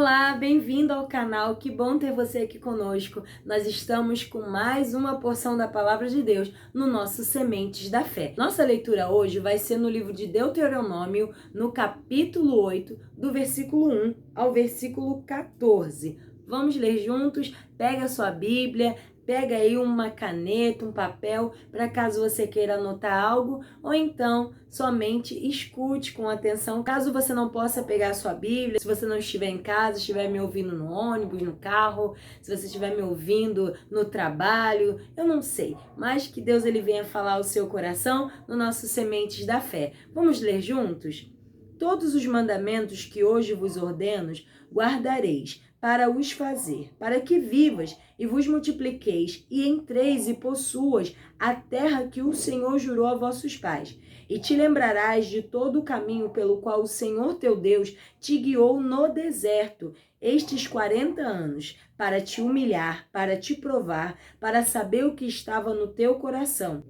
Olá, bem-vindo ao canal, que bom ter você aqui conosco. Nós estamos com mais uma porção da Palavra de Deus no nosso Sementes da Fé. Nossa leitura hoje vai ser no livro de Deuteronômio, no capítulo 8, do versículo 1 ao versículo 14. Vamos ler juntos? Pega a sua Bíblia, pega aí uma caneta, um papel, para caso você queira anotar algo, ou então somente escute com atenção. Caso você não possa pegar a sua Bíblia, se você não estiver em casa, estiver me ouvindo no ônibus, no carro, se você estiver me ouvindo no trabalho, eu não sei, mas que Deus ele venha falar ao seu coração no nosso Sementes da Fé. Vamos ler juntos? Todos os mandamentos que hoje vos ordeno, guardareis para os fazer, para que vivas e vos multipliqueis, e entreis e possuas a terra que o Senhor jurou a vossos pais. E te lembrarás de todo o caminho pelo qual o Senhor teu Deus te guiou no deserto, estes 40 anos, para te humilhar, para te provar, para saber o que estava no teu coração,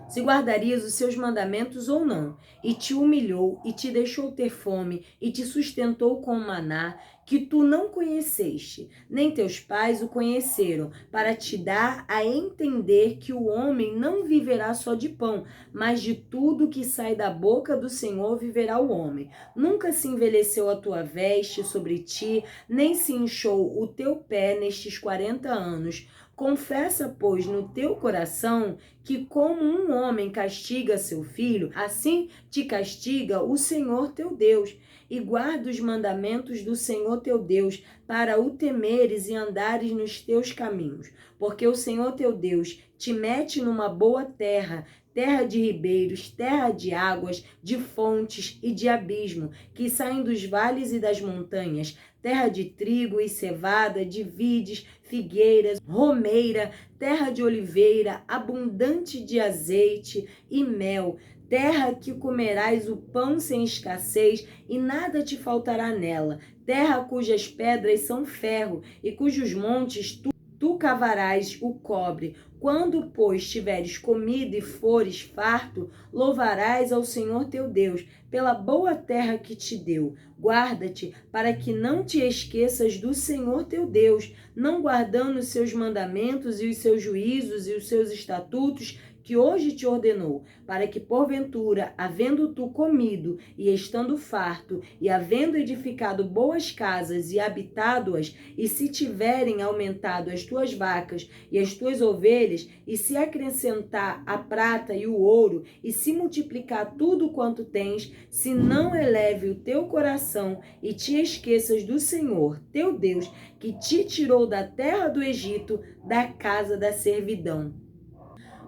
se guardarias os seus mandamentos ou não, e te humilhou, e te deixou ter fome, e te sustentou com maná, que tu não conheceste, nem teus pais o conheceram, para te dar a entender que o homem não viverá só de pão, mas de tudo que sai da boca do Senhor viverá o homem. Nunca se envelheceu a tua veste sobre ti, nem se inchou o teu pé nestes 40 anos. Confessa, pois, no teu coração que como um homem castiga seu filho, assim te castiga o Senhor teu Deus. E guarda os mandamentos do Senhor teu Deus, para o temeres e andares nos teus caminhos. Porque o Senhor teu Deus te mete numa boa terra, terra de ribeiros, terra de águas, de fontes e de abismo, que saem dos vales e das montanhas, terra de trigo e cevada, de vides, figueiras, romeira, terra de oliveira, abundante de azeite e mel, terra que comerás o pão sem escassez e nada te faltará nela, terra cujas pedras são ferro e cujos montes tu cavarás o cobre. Quando, pois, tiveres comido e fores farto, louvarás ao Senhor teu Deus pela boa terra que te deu. Guarda-te para que não te esqueças do Senhor teu Deus, não guardando os seus mandamentos e os seus juízos e os seus estatutos que hoje te ordenou, para que porventura, havendo tu comido e estando farto, e havendo edificado boas casas e habitado-as, e se tiverem aumentado as tuas vacas e as tuas ovelhas, e se acrescentar a prata e o ouro, e se multiplicar tudo quanto tens, se não eleve o teu coração e te esqueças do Senhor, teu Deus, que te tirou da terra do Egito, da casa da servidão.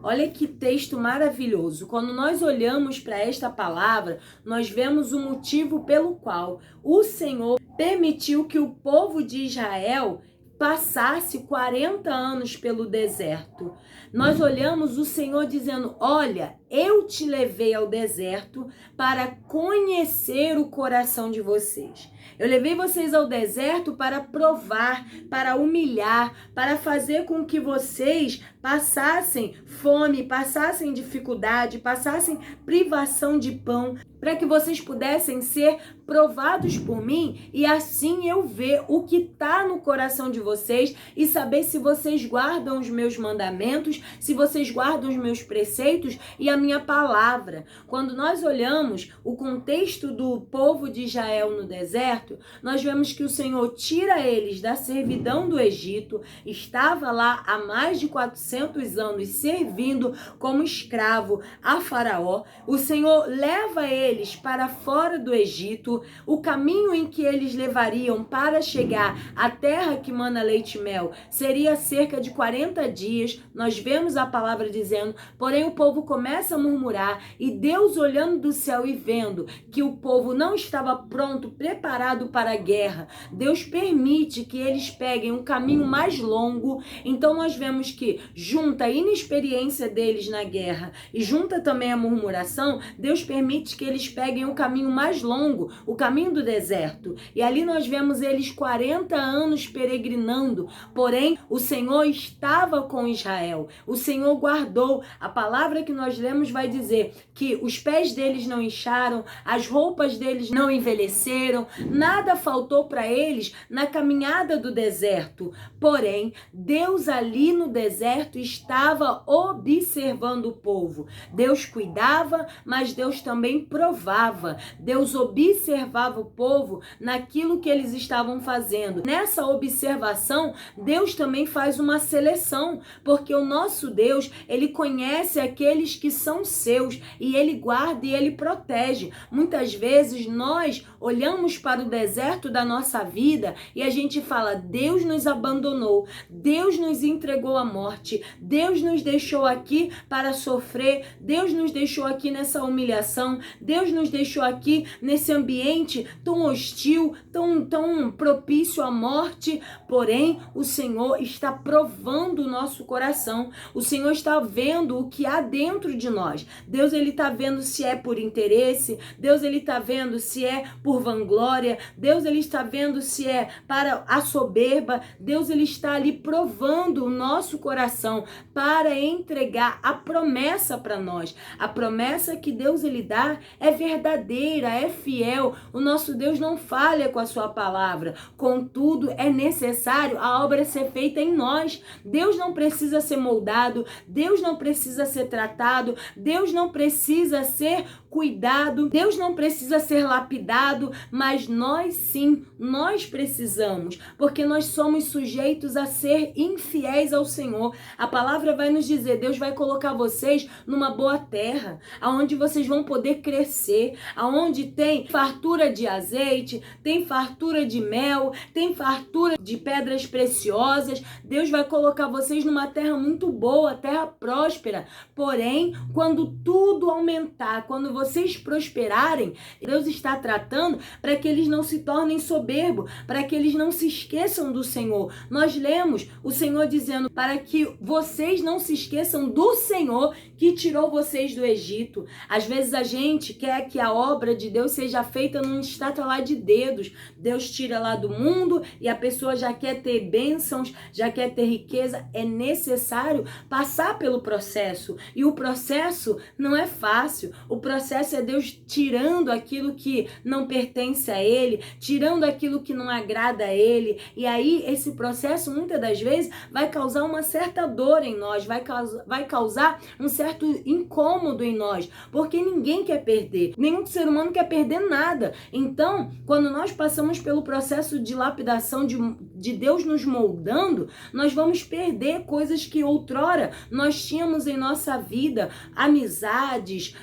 Olha que texto maravilhoso. Quando nós olhamos para esta palavra, nós vemos o motivo pelo qual o Senhor permitiu que o povo de Israel passasse 40 anos pelo deserto. Nós olhamos o Senhor dizendo: olha, eu te levei ao deserto para conhecer o coração de vocês. Eu levei vocês ao deserto para provar, para humilhar, para fazer com que vocês passassem fome, passassem dificuldade, passassem privação de pão, para que vocês pudessem ser provados por mim e assim eu ver o que está no coração de vocês e saber se vocês guardam os meus mandamentos, se vocês guardam os meus preceitos e a minha palavra. Quando nós olhamos o contexto do povo de Israel no deserto, nós vemos que o Senhor tira eles da servidão do Egito, estava lá há mais de 400 anos servindo como escravo a Faraó. O Senhor leva eles para fora do Egito. O caminho em que eles levariam para chegar à terra que mana leite e mel seria cerca de 40 dias. Nós vemos a palavra dizendo, porém o povo começa a murmurar e Deus, olhando do céu e vendo que o povo não estava pronto, preparado para a guerra, Deus permite que eles peguem um caminho mais longo. Então nós vemos que junta a inexperiência deles na guerra e junta também a murmuração, Deus permite que eles peguem o caminho mais longo, o caminho do deserto. E ali nós vemos eles 40 anos peregrinando, porém o Senhor estava com Israel, o Senhor guardou. A palavra que nós lemos lemos vai dizer que os pés deles não incharam, as roupas deles não envelheceram, nada faltou para eles na caminhada do deserto. Porém, Deus ali no deserto estava observando o povo. Deus cuidava, mas Deus também provava. Deus observava o povo naquilo que eles estavam fazendo. Nessa observação, Deus também faz uma seleção, porque o nosso Deus, ele conhece aqueles que são seus e ele guarda e ele protege. Muitas vezes nós olhamos para o deserto da nossa vida e a gente fala: Deus nos abandonou, Deus nos entregou à morte, Deus nos deixou aqui para sofrer, Deus nos deixou aqui nessa humilhação, Deus nos deixou aqui nesse ambiente tão hostil, tão propício à morte. Porém, o Senhor está provando o nosso coração. O Senhor está vendo o que há dentro de nós. Deus, ele está vendo se é por interesse. Deus, ele está vendo se é por vanglória. Deus, ele está vendo se é para a soberba. Deus, ele está ali provando o nosso coração para entregar a promessa para nós. A promessa que Deus, ele dá é verdadeira, é fiel. O nosso Deus não falha com a sua palavra. Contudo, é necessário a obra ser feita em nós. Deus não precisa ser moldado, Deus não precisa ser tratado, Deus não precisa ser cuidado, Deus não precisa ser lapidado, mas nós sim, nós precisamos, porque nós somos sujeitos a ser infiéis ao Senhor. A palavra vai nos dizer: Deus vai colocar vocês numa boa terra, aonde vocês vão poder crescer, aonde tem fartura de azeite, tem fartura de mel, tem fartura de pedras preciosas. Deus vai colocar vocês numa terra muito boa, terra próspera. Porém, quando tudo aumentar, quando vocês prosperarem, Deus está tratando para que eles não se tornem soberbos, para que eles não se esqueçam do Senhor. Nós lemos o Senhor dizendo para que vocês não se esqueçam do Senhor que tirou vocês do Egito. Às vezes a gente quer que a obra de Deus seja feita num estatalar de dedos. Deus tira lá do mundo e a pessoa já quer ter bênçãos, já quer ter riqueza. É necessário passar pelo processo. E o processo não é fácil. O processo é Deus tirando aquilo que não pertence a Ele, tirando aquilo que não agrada a Ele. E aí esse processo muitas das vezes vai causar uma certa dor em nós, vai causar um certo incômodo em nós, porque ninguém quer perder, nenhum ser humano quer perder nada. Então, quando nós passamos pelo processo de lapidação, de Deus nos moldando, nós vamos perder coisas que outrora nós tínhamos em nossa vida, amizades,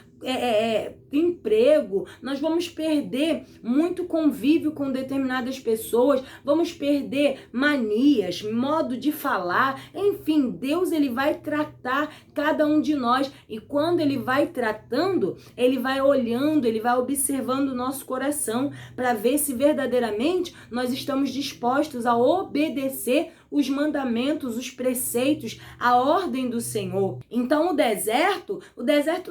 emprego, nós vamos perder muito convívio com determinadas pessoas, vamos perder manias, modo de falar, enfim, Deus, ele vai tratar cada um de nós, e quando ele vai tratando, ele vai olhando, ele vai observando o nosso coração para ver se verdadeiramente nós estamos dispostos a obedecer os mandamentos, os preceitos, a ordem do Senhor. Então o deserto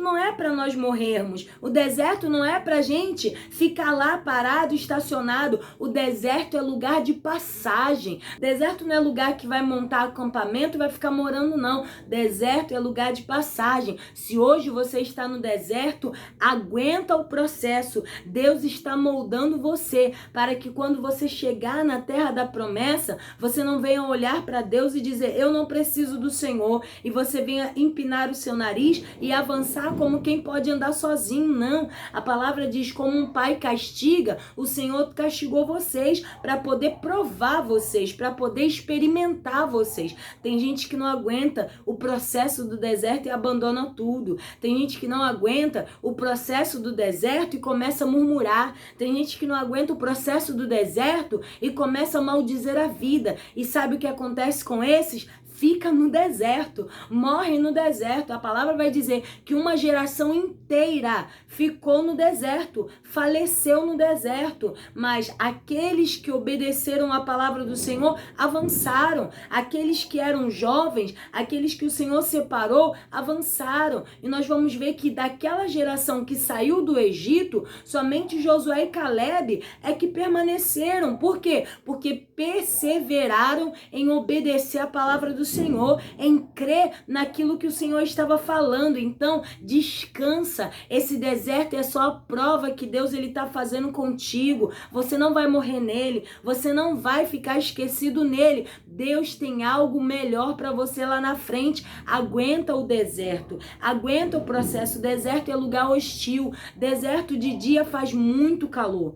não é para nós morrermos, o deserto não é para gente ficar lá parado, estacionado. O deserto é lugar de passagem. Deserto não é lugar que vai montar acampamento e vai ficar morando, não. Deserto é lugar de passagem. Se hoje você está no deserto, aguenta o processo. Deus está moldando você para que quando você chegar na terra da promessa, você não venha olhar para Deus e dizer: eu não preciso do Senhor, e você venha empinar o seu nariz e avançar como quem pode andar sozinho. Não, a palavra diz: como um pai castiga, o Senhor castigou vocês para poder provar vocês, para poder experimentar vocês. Tem gente que não aguenta o processo do deserto e abandona tudo. Tem gente que não aguenta o processo do deserto e começa a murmurar. Tem gente que não aguenta o processo do deserto e começa a maldizer a vida. E sabe o que acontece com esses? Fica no deserto, morre no deserto. A palavra vai dizer que uma geração inteira ficou no deserto, faleceu no deserto. Mas aqueles que obedeceram a palavra do Senhor avançaram. Aqueles que eram jovens, aqueles que o Senhor separou, avançaram. E nós vamos ver que daquela geração que saiu do Egito, somente Josué e Calebe é que permaneceram. Por quê? Porque perseveraram em obedecer a palavra do Senhor, em crer naquilo que o Senhor estava falando. Então, descansa. Esse deserto é só a prova que Deus está fazendo contigo. Você não vai morrer nele, você não vai ficar esquecido nele. Deus tem algo melhor para você lá na frente. Aguenta o deserto, aguenta o processo. Deserto é lugar hostil. Deserto de dia faz muito calor,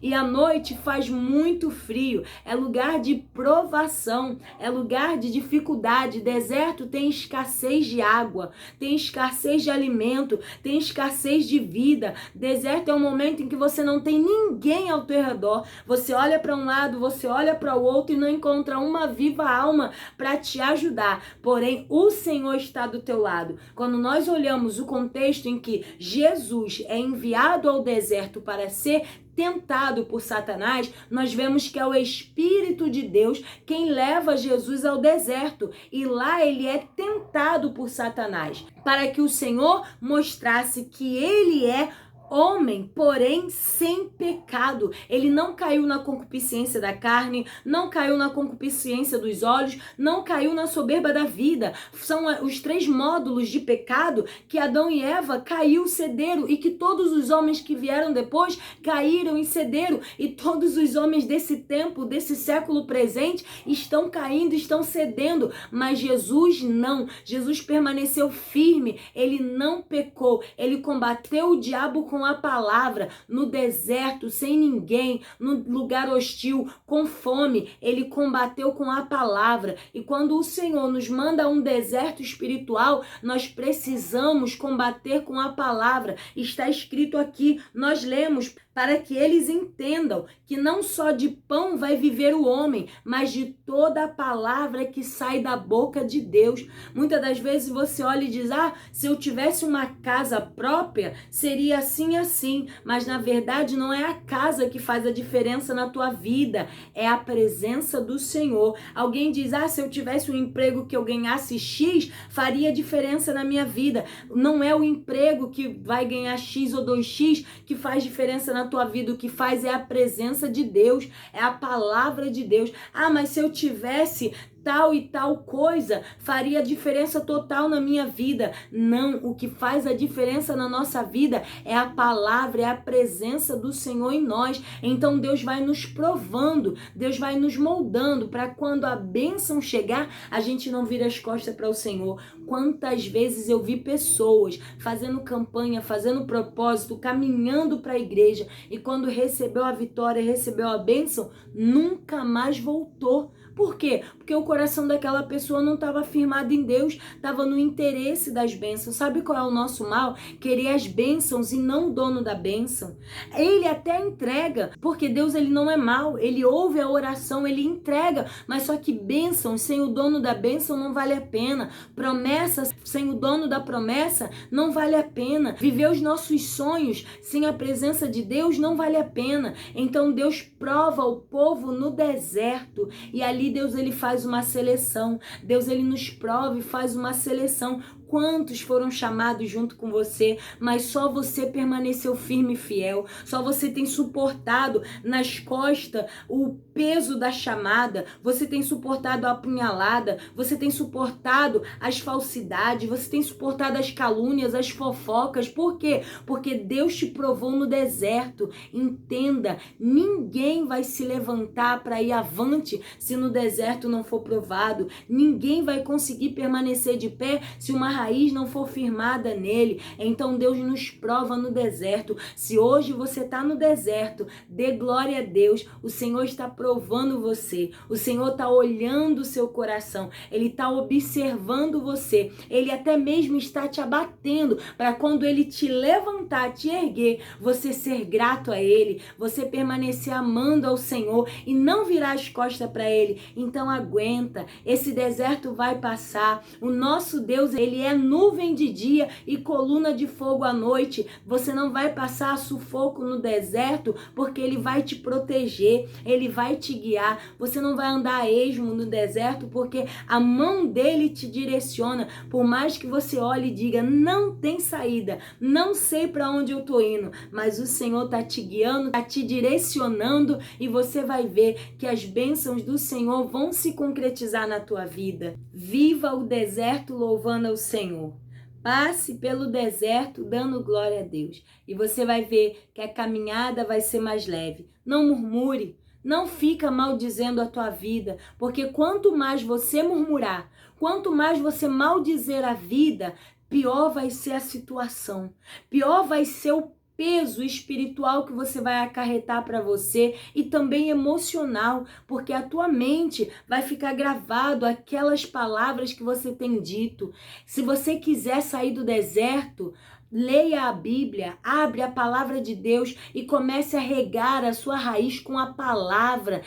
e à noite faz muito frio. É lugar de provação, é lugar de dificuldade. Deserto tem escassez de água, tem escassez de alimento, tem escassez de vida. Deserto é um momento em que você não tem ninguém ao teu redor. Você olha para um lado, você olha para o outro e não encontra uma viva alma para te ajudar. Porém, o Senhor está do teu lado. Quando nós olhamos o contexto em que Jesus é enviado ao deserto para ser tentado por Satanás, nós vemos que é o Espírito de Deus quem leva Jesus ao deserto, e lá ele é tentado por Satanás, para que o Senhor mostrasse que ele é homem, porém sem pecado. Ele não caiu na concupiscência da carne, não caiu na concupiscência dos olhos, não caiu na soberba da vida. São os 3 módulos de pecado que Adão e Eva cederam, e que todos os homens que vieram depois caíram e cederam, e todos os homens desse tempo, desse século presente, estão caindo, estão cedendo, mas Jesus não. Jesus permaneceu firme, ele não pecou, ele combateu o diabo com a palavra, no deserto, sem ninguém, no lugar hostil, com fome, ele combateu com a palavra. E quando o Senhor nos manda um deserto espiritual, nós precisamos combater com a palavra. Está escrito aqui, nós lemos, para que eles entendam que não só de pão vai viver o homem, mas de toda a palavra que sai da boca de Deus. Muitas das vezes você olha e diz, se eu tivesse uma casa própria, seria assim, assim. Mas na verdade não é a casa que faz a diferença na tua vida, é a presença do Senhor. Alguém diz, se eu tivesse um emprego que eu ganhasse X, faria diferença na minha vida. Não é o emprego que vai ganhar X ou 2X que faz diferença na tua vida. O que faz é a presença de Deus, é a palavra de Deus. Mas se eu tivesse tal e tal coisa, faria diferença total na minha vida. Não, o que faz a diferença na nossa vida é a palavra, é a presença do Senhor em nós. Então Deus vai nos provando, Deus vai nos moldando, para quando a bênção chegar, a gente não vira as costas para o Senhor. Quantas vezes eu vi pessoas fazendo campanha, fazendo propósito, caminhando para a igreja, e quando recebeu a vitória, recebeu a bênção, nunca mais voltou. Por quê? Porque o coração daquela pessoa não estava firmado em Deus, estava no interesse das bênçãos. Sabe qual é o nosso mal? Querer as bênçãos e não o dono da bênção. Ele até entrega, porque Deus ele não é mau, ele ouve a oração, ele entrega, mas só que bênçãos sem o dono da bênção não vale a pena. Promessas sem o dono da promessa não vale a pena. Viver os nossos sonhos sem a presença de Deus não vale a pena. Então Deus prova o povo no deserto, e ali Deus ele faz uma seleção. Deus ele nos prova e faz uma seleção. Quantos foram chamados junto com você, mas só você permaneceu firme e fiel. Só você tem suportado nas costas o peso da chamada. Você tem suportado a apunhalada. Você tem suportado as falsidades. Você tem suportado as calúnias, as fofocas. Por quê? Porque Deus te provou no deserto. Entenda, ninguém vai se levantar para ir avante se no deserto não for provado. Ninguém vai conseguir permanecer de pé se uma raiz não for firmada nele. Então Deus nos prova no deserto. Se hoje você está no deserto, dê glória a Deus. O Senhor está provando você. O Senhor está olhando o seu coração. Ele está observando você. Ele até mesmo está te abatendo para quando ele te levantar, te erguer, você ser grato a ele, você permanecer amando ao Senhor e não virar as costas para ele. Então aguenta. Esse deserto vai passar. O nosso Deus, ele é é nuvem de dia e coluna de fogo à noite. Você não vai passar sufoco no deserto, porque ele vai te proteger, ele vai te guiar. Você não vai andar a esmo no deserto, porque a mão dele te direciona. Por mais que você olhe e diga, não tem saída, não sei para onde eu tô indo, mas o Senhor tá te guiando, tá te direcionando, e você vai ver que as bênçãos do Senhor vão se concretizar na tua vida. Viva o deserto louvando ao Senhor. Passe pelo deserto dando glória a Deus. E você vai ver que a caminhada vai ser mais leve. Não murmure, não fica maldizendo a tua vida, porque quanto mais você murmurar, quanto mais você maldizer a vida, pior vai ser a situação, pior vai ser o peso espiritual que você vai acarretar para você e também emocional, porque a tua mente vai ficar gravado aquelas palavras que você tem dito. Se você quiser sair do deserto, leia a Bíblia, abre a palavra de Deus e comece a regar a sua raiz com a palavra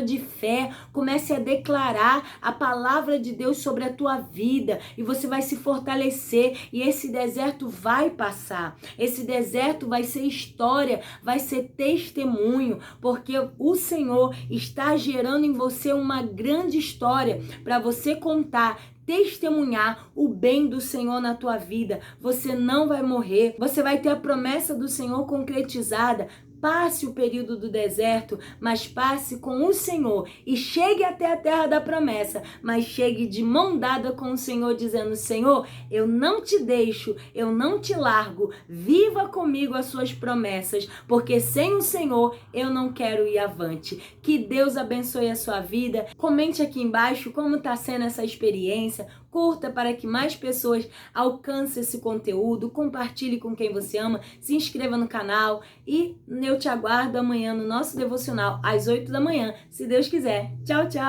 de fé. Comece a declarar a palavra de Deus sobre a tua vida e você vai se fortalecer, e esse deserto vai passar. Esse deserto vai ser história, vai ser testemunho, porque o Senhor está gerando em você uma grande história para você contar, testemunhar o bem do Senhor na tua vida. Você não vai morrer, você vai ter a promessa do Senhor concretizada. Passe o período do deserto, mas passe com o Senhor e chegue até a terra da promessa, mas chegue de mão dada com o Senhor, dizendo, Senhor, eu não te deixo, eu não te largo, viva comigo as suas promessas, porque sem o Senhor eu não quero ir avante. Que Deus abençoe a sua vida. Comente aqui embaixo como está sendo essa experiência, curta para que mais pessoas alcancem esse conteúdo, compartilhe com quem você ama, se inscreva no canal e eu te aguardo amanhã no nosso devocional às 8 da manhã, se Deus quiser. Tchau, tchau!